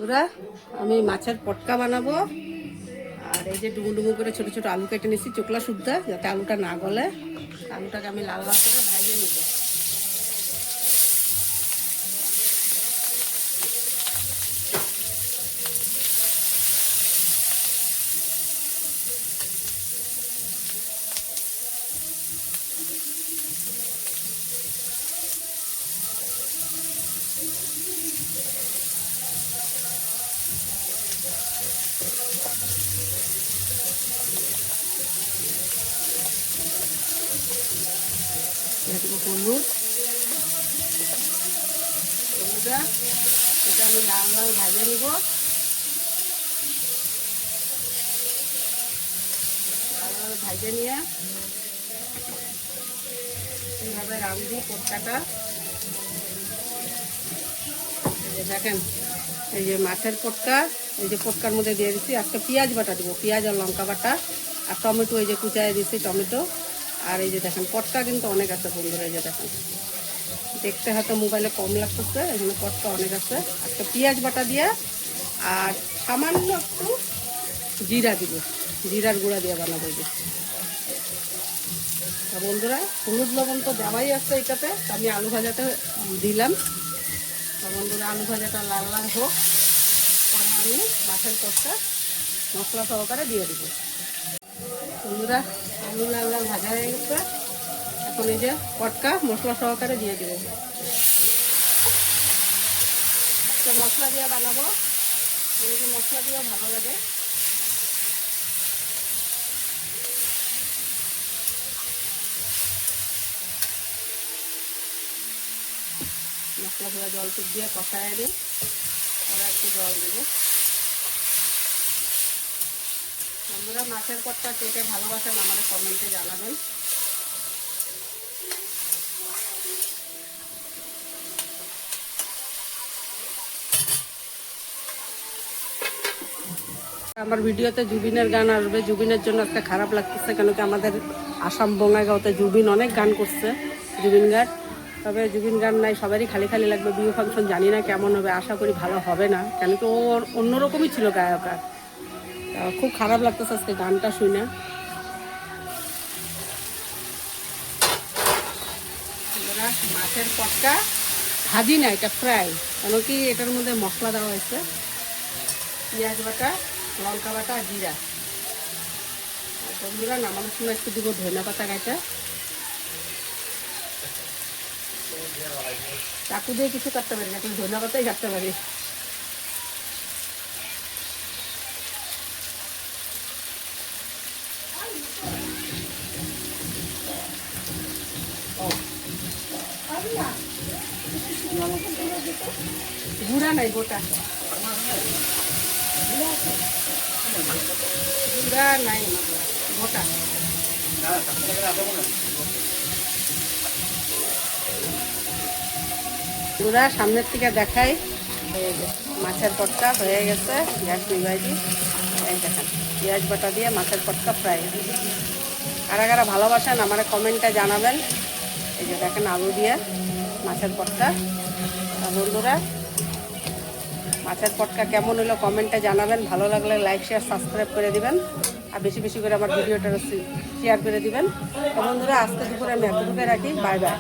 বন্ধুরা আমি মাছের পটকা বানাবো। আর এই যে ডুমু ডুমু করে ছোট ছোট আলু কেটে নিচ্ছি চোকলা শুদ্ধা, যাতে আলুটা না গলে। আলুটাকে আমি লাল লাল করে ভাজিয়ে নেব। হলুদ, হলুদটা এটা আমি লাল লাল ভাজে নিব। লাল লাল ভাজে নিয়ে এইভাবে রাঁধবি পটকাটা। দেখেন এই যে মাছের পটকা, এই যে পটকার মধ্যে দিয়ে দিচ্ছি আজকে পেঁয়াজ বাটা দেবো, পেঁয়াজ আর লঙ্কা বাটা আর টমেটো, এই যে কুচায় দিচ্ছি টমেটো। আর এই যে দেখেন পটকা কিন্তু অনেক আছে বন্ধুরা, এই যে দেখেন দেখতে হয়তো মোবাইলে কম লাগতেছে, এখানে পটকা অনেক আছে। আজকে পেঁয়াজ বাটা দিয়ে আর সামান্য একটু জিরা দিব, জিরার গুঁড়া দিয়ে বানাবো। এই যে বন্ধুরা হলুদ লবণ তো দেওয়াই আছে এটাতে, আমি আলু ভাজাতে দিলাম। বন্ধুরা আলু ভাজাটা লাল লাল হোক, পরে আমি মাছের পটকা মশলা সহকারে দিয়ে দেবো। বন্ধুরা আলু লাল লাল ভাজা হয়ে গেছে, এখন এই যে পটকা মশলা সহকারে দিয়ে দেবো। একটা মশলা দিয়ে বানাবো, এই যে মশলা দিয়েও ভালো লাগে। মশলা ধরে জল টুক দিয়ে কষায় দিই, ওরা একটু জল দেবো। বন্ধুরা মাছের পটকা কেটে ভালোবাসেন আমাদের কমেন্টে জানাবেন। আমার ভিডিওতে জুবিনের গান আসবে, জুবিনের জন্য একটা খারাপ লাগতেছে, কেন কি আমাদের আসাম বঙ্গাইগাঁওতে জুবিন অনেক গান করছে, জুবিন গান। তবে জুবিন গান নাই, সবারই খালি খালি লাগবে। বিয়ে ফাংশন জানি না কেমন হবে, আশা করি ভালো হবে না, কেন কি ও অন্যরকমই ছিল গায়ক। খুব খারাপ লাগতেছে আজকে গানটা শুনে। মাছের পটকা ভাজি না, এটা ফ্রাই, কেন কি এটার মধ্যে মশলা দেওয়া হয়েছে, পেঁয়াজ বাটা, লঙ্কা বাটা, জিরা। বন্ধুরা নামানোর সময় একটু দিব ধনিয়া পাতা গাইটা। চাকু দিয়ে কিছু কাটতে পারি না, কিন্তু ধনিয়া পাতাই কাটতে পারি। গুঁড়া নাই, গোটা গুঁড়া নাই, গোটা। গুঁড়া সামনের থেকে দেখাই, মাছের পটকা হয়ে গেছে, গ্যাস নিভাইছি। এই দেখেন পেঁয়াজ বাটা দিয়ে মাছের পটকা ফ্রাই। কারা কারা ভালোবাসেন আমার কমেন্টে জানাবেন। এই যে দেখেন আলু দিয়ে মাছের পটকা। বন্ধুরা মাছের পটকা কেমন হলো কমেন্টে জানাবেন, ভালো লাগলে লাইক শেয়ার সাবস্ক্রাইব করে দিবেন, আর বেশি বেশি করে আমার ভিডিওটা শেয়ার করে দিবেন। তো বন্ধুরা আজকে দুপুরে আমি এতটুকু রাখি, বাই বাই।